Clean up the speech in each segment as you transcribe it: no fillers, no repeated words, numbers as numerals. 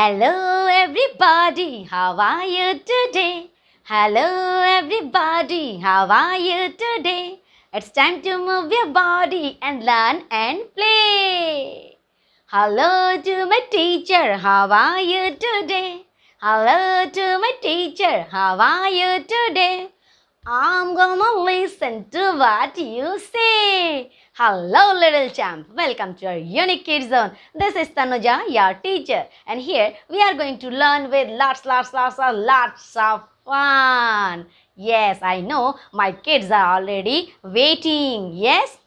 Hello everybody, how are you today? Hello everybody, how are you today? It's time to move your body and learn and play. Hello to my teacher, how are you today? Hello to my teacher, how are you today? I'm gonna listen to what you say. Hello, little champ. Welcome to our Unique Kids Zone. This is Tanuja, your teacher, and here we are going to learn with lots of fun. Yes, I know my kids are already waiting. Yes?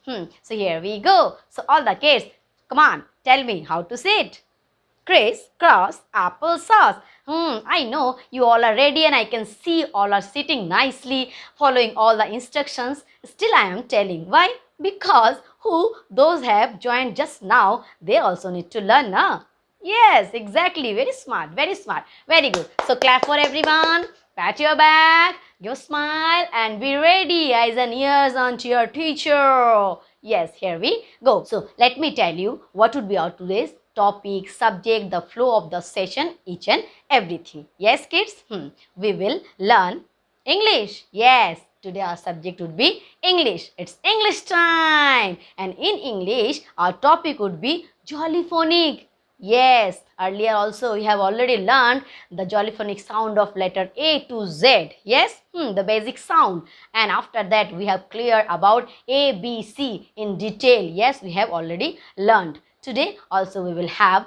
So here we go. So all the kids, come on, tell me how to say it. Criss-cross applesauce. I know you all are ready and I can see all are sitting nicely following all the instructions. Still I am telling. Why? Because those have joined just now, they also need to learn. Yes, exactly. Very smart. Very smart. Very good. So clap for everyone. Pat your back. Give a smile and be ready. Eyes and ears onto your teacher. Yes, here we go. So let me tell you what would be our today's topic, subject, the flow of the session, each and everything. Yes, kids? We will learn English. Yes, today our subject would be English. It's English time. And in English, our topic would be jollyphonic. Yes, earlier also we have already learned the jollyphonic sound of letter A to Z. Yes, the basic sound. And after that we have cleared about A, B, C in detail. Yes, we have already learned. Today also we will have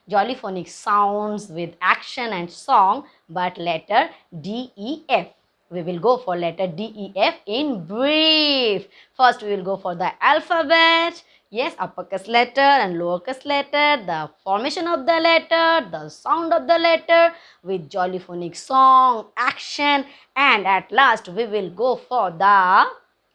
jollyphonic sounds with action and song, but letter D, E, F. We will go for letter D, E, F in brief. First we will go for the alphabet. Yes, uppercase letter and lowercase letter, the formation of the letter, the sound of the letter with jollyphonic song, action, and at last we will go for the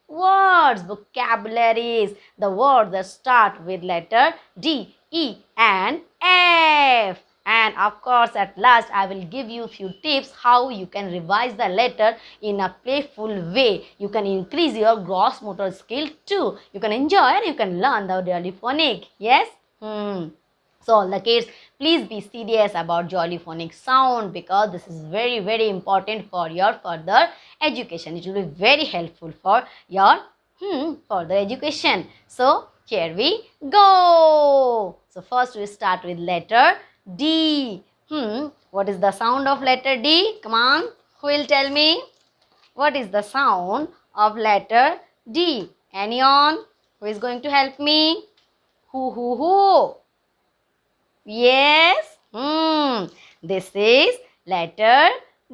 words, vocabularies, the words that start with letter D, E, and F. And of course, at last, I will give you few tips how you can revise the letter in a playful way. You can increase your gross motor skill too. You can enjoy and you can learn the jollyphonic. Yes? So all the kids, please be serious about jollyphonic sound because this is very important for your further education. It will be very helpful for your further education. So here we go. So first we start with letter D. What is the sound of letter D? Come on, who will tell me? What is the sound of letter D? Anyone who is going to help me? Who? Yes. This is letter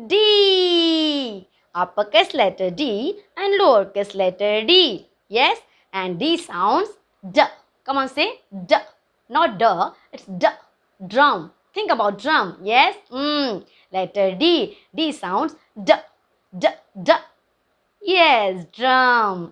D. Uppercase letter D and lowercase letter D. Yes. And D sounds D. Come on, say D. Not D. It's D. Drum. Think about drum. Yes. Letter D. D sounds D. D. D. Yes, drum.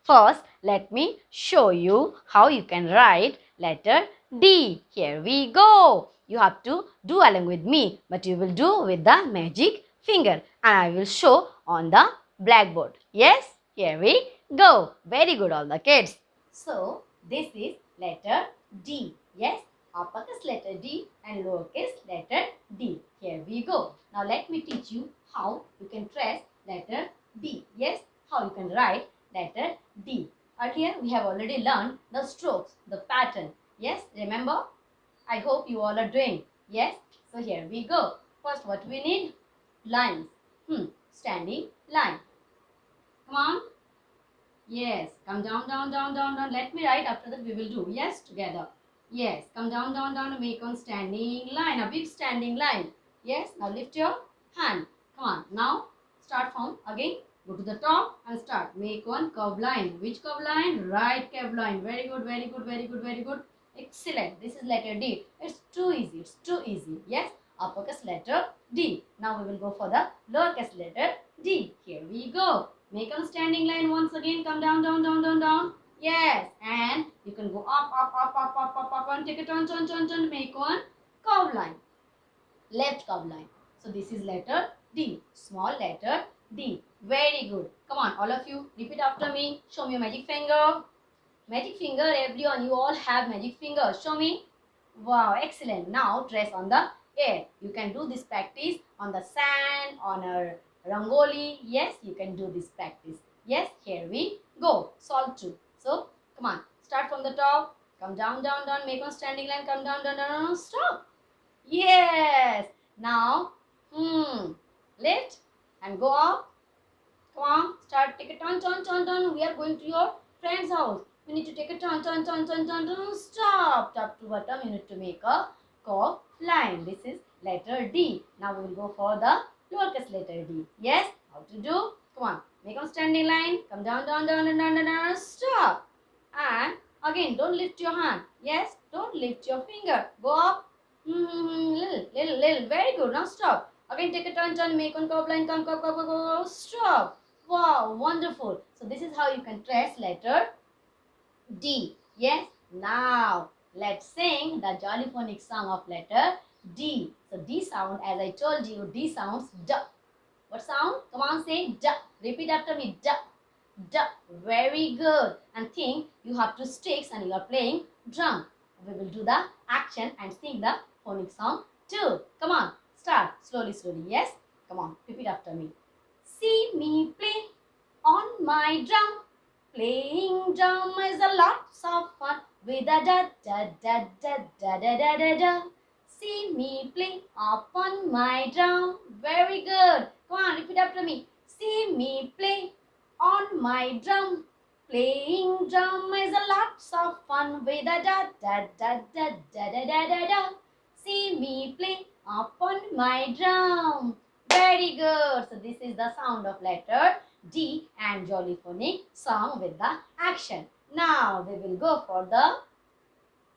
First, let me show you how you can write letter D. Here we go. You have to do along with me, but you will do with the magic finger. And I will show on the blackboard. Yes, here we go. Very good, all the kids. So, this is letter D. Yes, uppercase letter D and lowercase letter D. Here we go. Now, let me teach you how you can trace letter D. Yes, how you can write letter D. Earlier we have already learned the strokes, the pattern. Yes, remember? I hope you all are doing. Yes, so here we go. First what we need? Lines. Standing line. Come on. Yes, come down. Let me write, after that we will do. Yes, together. Yes, come down and make one standing line, a big standing line. Yes, now lift your hand. Come on, now start from again. Go to the top and start. Make one curved line. Which curved line? Right curved line. Very good. Excellent. This is letter D. It's too easy. Yes, uppercase letter D. Now we will go for the lowercase letter D. Here we go. Make a standing line once again. Come down. Yes, and you can go up and take a turn. Make one curved line. Left curved line. So this is letter D. Small letter D. Very good. Come on, all of you, repeat after me. Show me your magic finger. Magic finger, everyone. You all have magic finger. Show me. Wow, excellent. Now trace on the air. You can do this practice on the sand, on a rangoli. Yes, you can do this practice. Yes, here we go. Solve 2. So, come on. Start from the top. Come down, down, down. Make one standing line. Come down, down, down, down. Stop. Yes. Now, lift and go up. Come on. Start. Take a turn, turn, turn, turn. We are going to your friend's house. You need to take a turn, turn, turn, turn, turn, turn. Stop. Top to bottom. You need to make a curve line. This is letter D. Now we will go for the lowercase letter D. Yes. How to do? Come on. Make a standing line. Come down, down, down, down, down, down, down. Stop. And again, don't lift your hand. Yes. Don't lift your finger. Go up. Little, little, little. Very good. Now stop. Again, take a turn, turn. Make one curve line. Come, come, come, come, come. Stop. Wow, wonderful. So this is how you can trace letter D. Yes. Now let's sing the jollyphonic song of letter D. So D sound, as I told you, D sounds D. What sound? Come on, say D. Repeat after me. D. D. Very good. And think you have two sticks and you are playing drum. We will do the action and sing the phonic song too. Come on. Start slowly, slowly. Yes. Come on. Repeat after me. See me play on my drum. Playing drum is a lots of fun with a da da da da da da da da da. See me play upon my drum. Very good. Come on, repeat after me. See me play on my drum. Playing drum is a lots of fun with a da da da da da da da da da. See me play upon my drum. Very good. So this is the sound of letter D and jollyphonic song with the action. Now we will go for the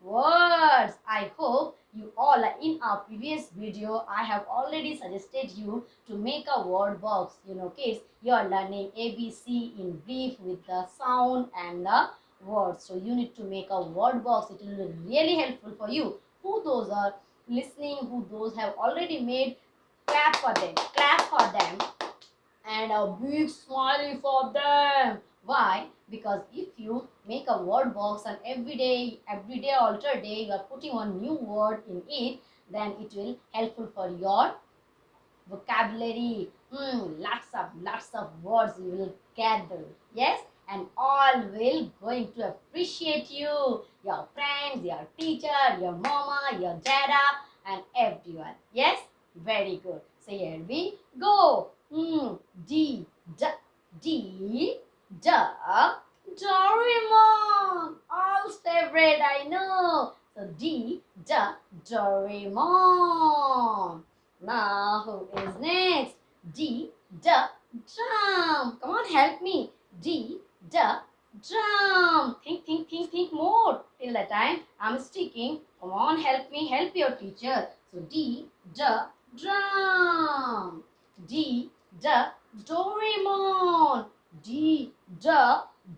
words. I hope you all in our previous video I have already suggested you to make a word box. You know kids, you are learning ABC in brief with the sound and the words. So you need to make a word box. It will be really helpful for you. Who those are listening, who those have already made, clap for them. Clap for them. And a big smiley for them. Why? Because if you make a word box and every day, alter day, you are putting one new word in it, then it will helpful for your vocabulary. Lots of words you will gather. Yes, and all will going to appreciate you, your friends, your teacher, your mama, your dada, and everyone. Yes, very good. So here we go. D, D, D, D, Doraemon. All's favorite, I know. So D, D, Doraemon. Now who is next? D, D, drum. Come on, help me. D, D, drum. Think more. Till the time I'm speaking. Come on, help me. Help your teacher. So D, D, drum. D, D, Doraemon. D, D,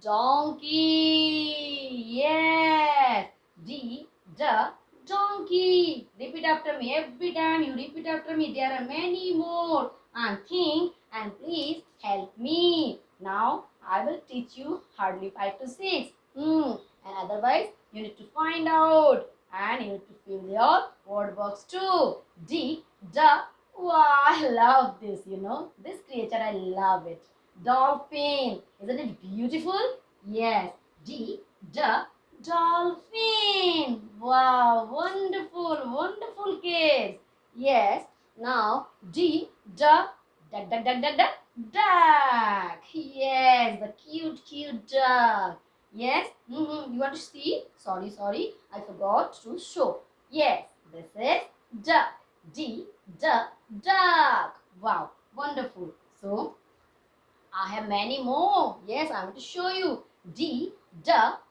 donkey. Yes. D, D, donkey. Repeat after me. Every time you repeat after me, there are many more. And think and please help me. Now I will teach you hardly 5 to 6. And otherwise you need to find out and you need to fill your word box too. D, D. Wow, I love this, you know. This creature, I love it. Dolphin. Isn't it beautiful? Yes. D, D, dolphin. Wow, wonderful, wonderful kids. Yes. Now, D, D, duck, duck, duck, duck, duck, duck. Yes, the cute duck. Yes. You want to see? Sorry, I forgot to show. Yes, this is duck. D, duck, duck. Wow, wonderful. So, I have many more. Yes, I want to show you. D, duck,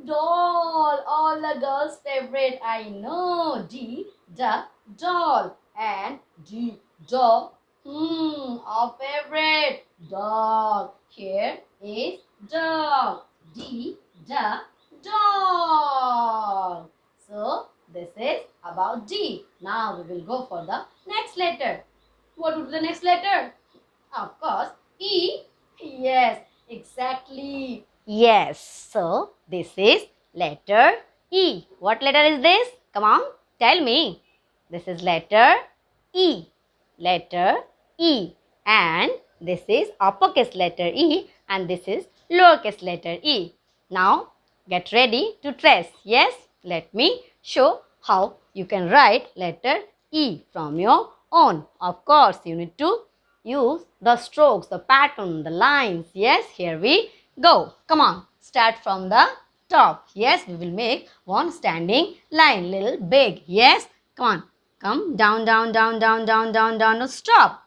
doll. All the girls' favorite, I know. D, duck, doll. And D, dog. Our favorite, dog. Here is dog. D, duck, dog. So, this is about D. Now we will go for the next letter. What would be the next letter? Of course, E. Yes, exactly. Yes, so this is letter E. What letter is this? Come on, tell me. This is letter E. Letter E. And this is uppercase letter E. And this is lowercase letter e. Now, get ready to trace. Yes, let me show how you can write letter E from your own. Of course, you need to use the strokes, the pattern, the lines. Yes, here we go. Come on, start from the top. Yes, we will make one standing line, little big. Yes, come on. Come down, down, down, down, down, down, down. No, stop.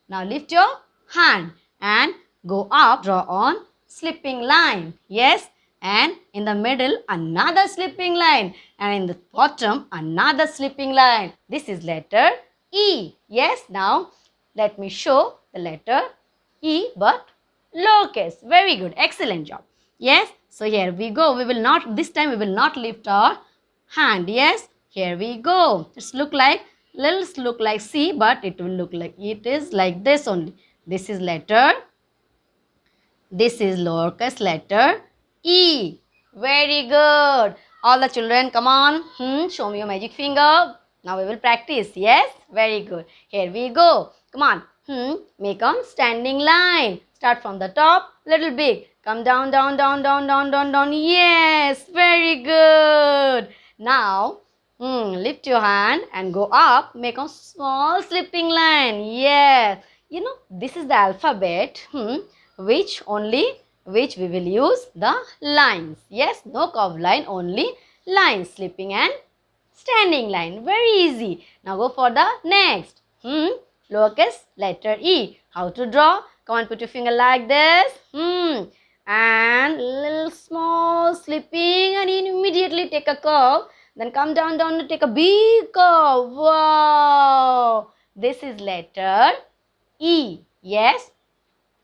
Now lift your hand and go up. Draw on slipping line. Yes, and in the middle another slipping line, and in the bottom another slipping line. This is letter E. Yes, now let me show the letter E but lowercase. Very good. Excellent job. Yes. So here we go. We will not, this time we will not lift our hand. Yes. Here we go. It's look like, little look like C, but it will look like, it is like this only. This is letter, this is lowercase letter E. Very good. All the children, come on. Show me your magic finger. Now we will practice. Yes. Very good. Here we go. Come on. Make a standing line. Start from the top, little big. Come down, down, down, down, down, down, down. Yes, very good. Now, lift your hand and go up. Make a small slipping line. Yes. You know, this is the alphabet, which we will use the lines. Yes, no curved line, only lines, slipping and standing line. Very easy. Now go for the next. Lowercase letter E. How to draw? Come on, put your finger like this. And little small slipping and immediately take a curve. Then come down, down to take a big curve. Wow! This is letter E. Yes?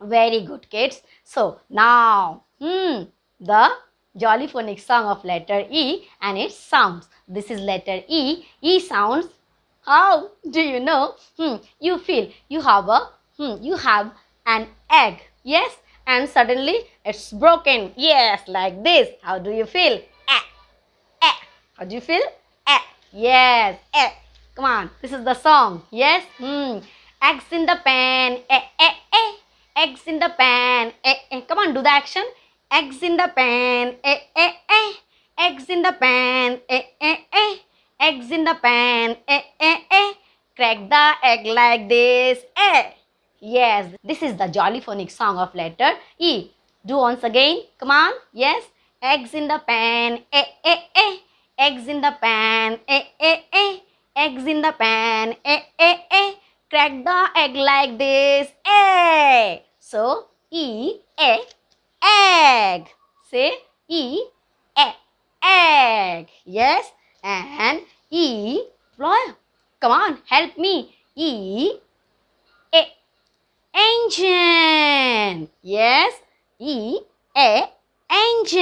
Very good, kids. So, now, the jolly phonics song of letter E and its sounds. This is letter E. E sounds. How do you know? You feel you have an egg. Yes, and suddenly it's broken. Yes, like this. How do you feel? How do you feel? Yes, Come on, this is the song. Yes. Eggs in the pan. Eggs in the pan. Come on, do the action. Eggs in the pan. Eggs in the pan. Eggs in the pan. Crack the egg like this. Yes, this is the jolly phonics song of letter E. Do once again. Come on. Yes. Eggs in the pan. Eggs in the pan. Eggs in the pan. Crack the egg like this. So, E, egg. Say E, egg. Yes. And E, come on, help me. E, engine. Yes. E, engine.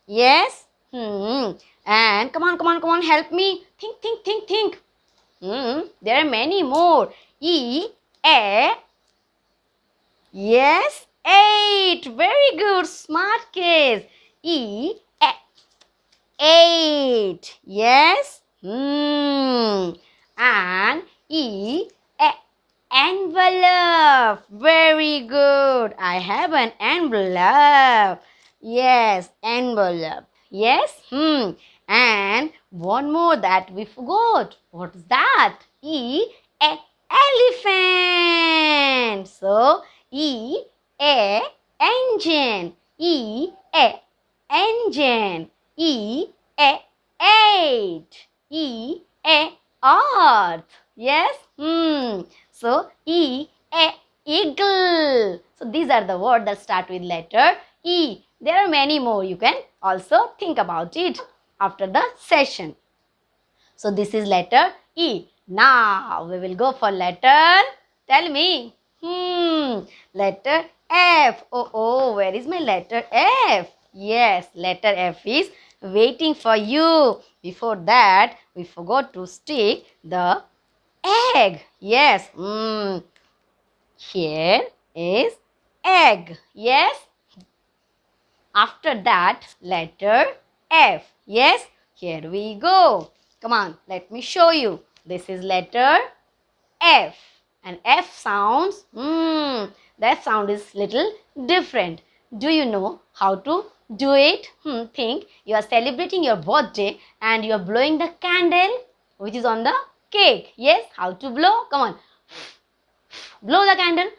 Yes. And come on, help me. Think. There are many more. E, yes, 8. Very good, smart kids. E, 8. Yes. And E, envelope. Very good. I have an envelope. Yes, envelope. Yes. And one more that we forgot. What is that? E, elephant. So, E, engine. E, engine. E, 8. E, earth. Yes. So, E, eagle. So, these are the words that start with letter E. There are many more. You can also think about it after the session. So, this is letter E. Now, we will go for letter, tell me. Letter F. Oh, where is my letter F? Yes, letter F is waiting for you. Before that, we forgot to stick the egg. Yes. Here is egg. Yes. After that, letter F. Yes. here we go. Come on, let me show you. This is letter F. And F sounds, that sound is little different. Do you know how to do it? Think you are celebrating your birthday and you are blowing the candle which is on the cake. Yes, how to blow? Come on. Blow the candle.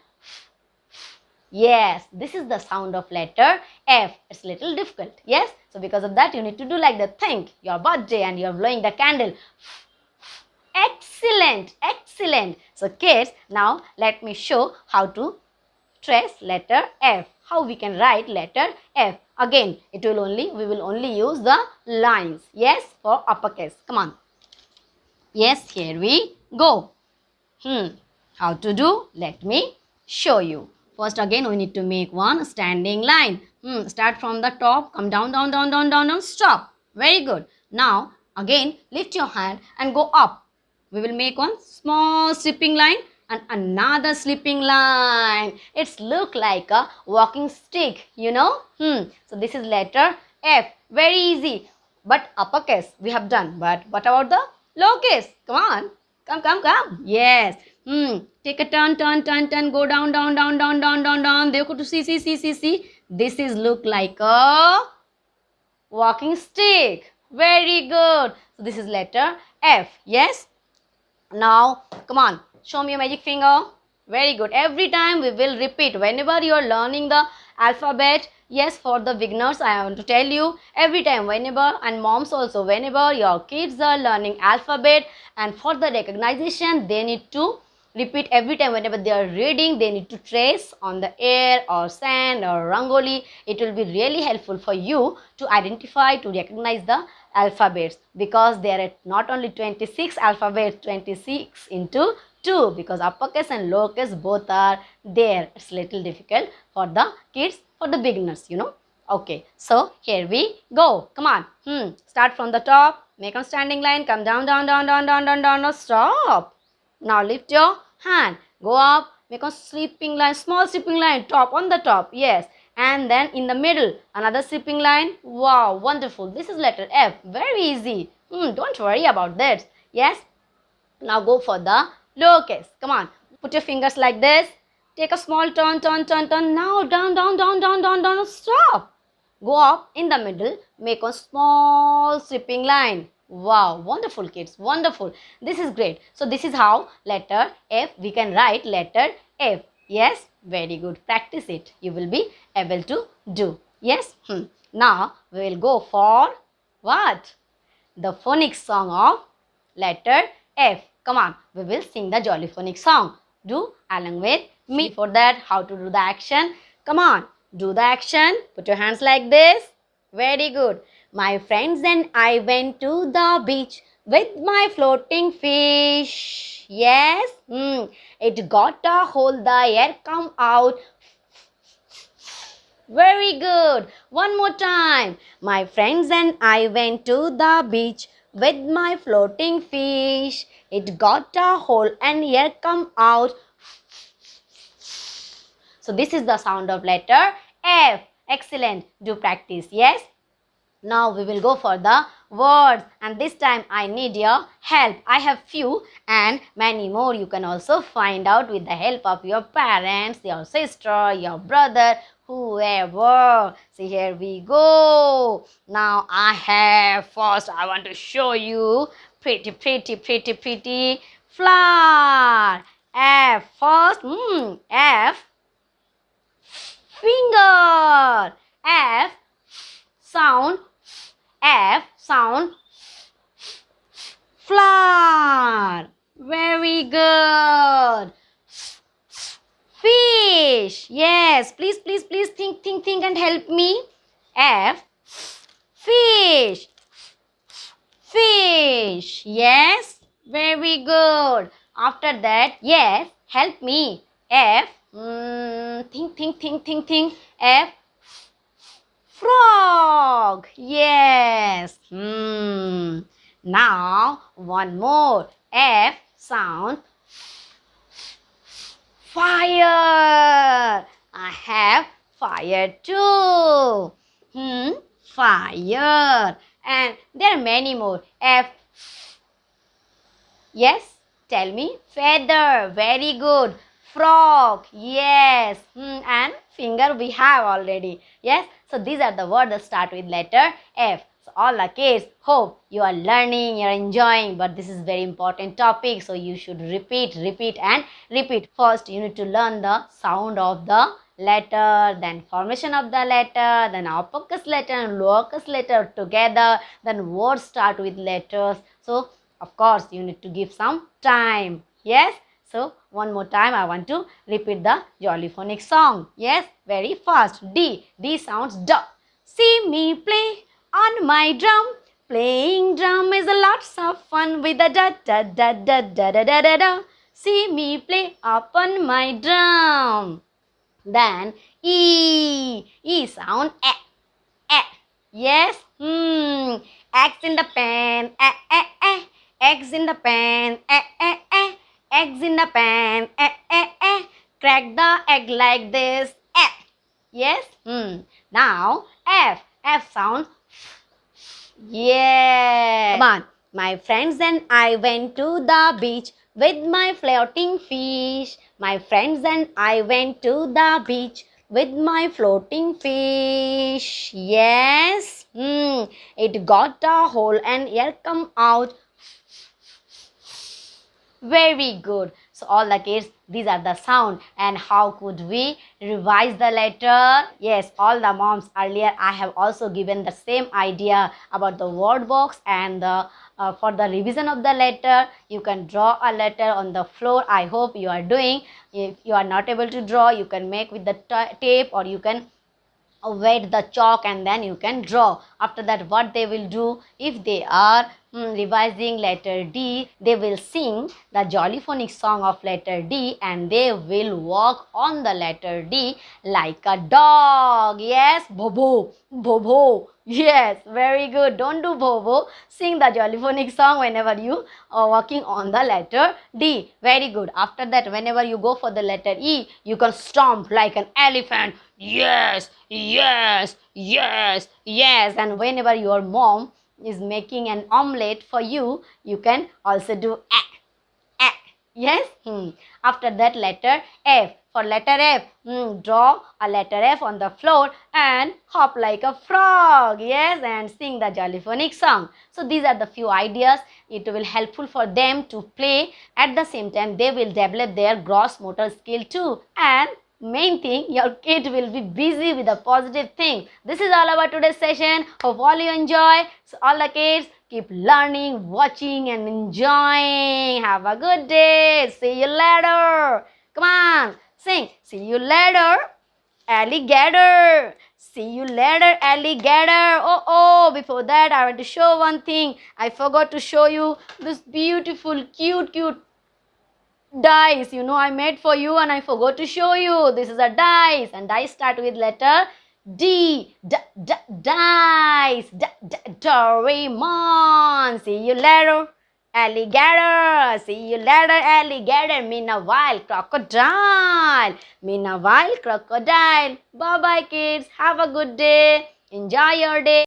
Yes, this is the sound of letter F. It's little difficult. Yes, so because of that you need to do like that. Think your birthday and you are blowing the candle. Excellent, excellent. So kids, now let me show how to trace letter F. How we can write letter F. Again, we will only use the lines. Yes, for uppercase. Come on. Yes, here we go. How to do? Let me show you. First again we need to make one standing line. Start from the top, come down, down, down, down, down, down, stop. Very good. Now again lift your hand and go up. We will make one small slipping line and another slipping line. It's look like a walking stick, you know. So this is letter F. Very easy. But uppercase we have done. But what about the lowercase? Come on. Come. Yes. Take a turn, go down, down, down, down, down, down, down. They go to see. This is look like a walking stick. Very good. So this is letter F. Yes. Now, come on. Show me your magic finger. Very good. Every time we will repeat. Whenever you are learning the alphabet, yes, for the beginners, I want to tell you, every time, whenever, and moms also, whenever your kids are learning alphabet, and for the recognition, they need to repeat every time. Whenever they are reading, they need to trace on the air or sand or rangoli. It will be really helpful for you to identify, to recognize the alphabets, because there are not only 26 alphabets, 26 into 2, because uppercase and lowercase both are there. It's little difficult for the kids, for the beginners, you know. Okay, so here we go. Come on. Start from the top, make a standing line, come down, down, down, down, down, down, down, down, stop. Now lift your hand, go up, make a slipping line, small slipping line, top on the top. Yes, and then in the middle another slipping line. Wow, wonderful. This is letter F. Very easy. Don't worry about that. Yes, now go for the lowercase. Come on, put your fingers like this, take a small turn. Now down, down, down, down, down, down, stop. Go up in the middle, make a small slipping line. Wow, wonderful kids, wonderful. This is great. So this is how letter F, we can write letter F. Yes, very good. Practice it. You will be able to do. Yes. Now we will go for what? The phonics song of letter F. Come on, we will sing the jolly phonics song. Do along with me. For that, how to do the action? Come on, do the action. Put your hands like this. Very good. My friends and I went to the beach with my floating fish. Yes, it got a hole, the air come out. Very good. One more time. My friends and I went to the beach with my floating fish. It got a hole and air come out. So this is the sound of letter F. Excellent. Do practice. Yes. Now we will go for the words, and this time I need your help. I have few and many more. You can also find out with the help of your parents, your sister, your brother, whoever. See, here we go. Now first I want to show you pretty flower. F first. F finger. F sound. F sound. Flower. Very good. Fish. Yes, please think and help me. F fish. Fish. Yes, very good. After that, yes, help me. F think. F frog. Yes. Now one more. F sound. Fire. I have fire too. Fire. and there are many more. F. Yes, tell me. Feather, very good. Frog, yes. And finger we have already. Yes, so these are the words that start with letter F. So all the kids, hope you are learning, you are enjoying, but this is very important topic, so you should repeat and repeat. First, you need to learn the sound of the letter, then formation of the letter, then uppercase letter and lowercase letter together, then words start with letters. So of course, you need to give some time. Yes. So, one more time, I want to repeat the Jollyphonic song. Yes, very fast. D. D sounds D. See me play on my drum. Playing drum is a lots of fun with a da da da da da da da da da. See me play upon my drum. Then E. E sound E. E. Yes. X in the pen. Eggs in the pan, eggs in the pan, crack the egg like this, yes. Now F. F sound, yeah. Come on, my friends and I went to the beach with my floating fish. My friends and I went to the beach with my floating fish. Yes. It got a hole and air come out. Very good. So all the kids, these are the sound. And how could we revise the letter? Yes, all the moms, earlier I have also given the same idea about the word box and the for the revision of the letter. You can draw a letter on the floor. I hope you are doing. If you are not able to draw, you can make with the tape, or you can wet the chalk and then you can draw. After that, what they will do, if they are revising letter D, they will sing the Jollyphonic song of letter D and they will walk on the letter D like a dog. Yes, bobo, bobo. Yes, very good. Don't do bobo. Sing the Jollyphonic song whenever you are walking on the letter D. Very good. After that, whenever you go for the letter E, you can stomp like an elephant. Yes, yes, yes, yes. And whenever your mom is making an omelette for you, you can also do a. Yes. After that, letter F. For letter F, draw a letter F on the floor and hop like a frog. Yes, and sing the Jollyphonic song. So these are the few ideas. It will helpful for them to play. At the same time, they will develop their gross motor skill too. And main thing, your kid will be busy with a positive thing. This is all about today's session. Hope all you enjoy. So all the kids, keep learning, watching and enjoying. Have a good day. See you later. Come on, sing. See you later, alligator. See you later, alligator. Oh, before that, I want to show one thing. I forgot to show you this beautiful, cute dice. I made for you and I forgot to show you. This is a dice and dice start with letter D. Dice. Doraemon. See you later, alligator. See you later, alligator. Meanwhile, crocodile. Meanwhile, crocodile. Bye bye kids. Have a good day. Enjoy your day.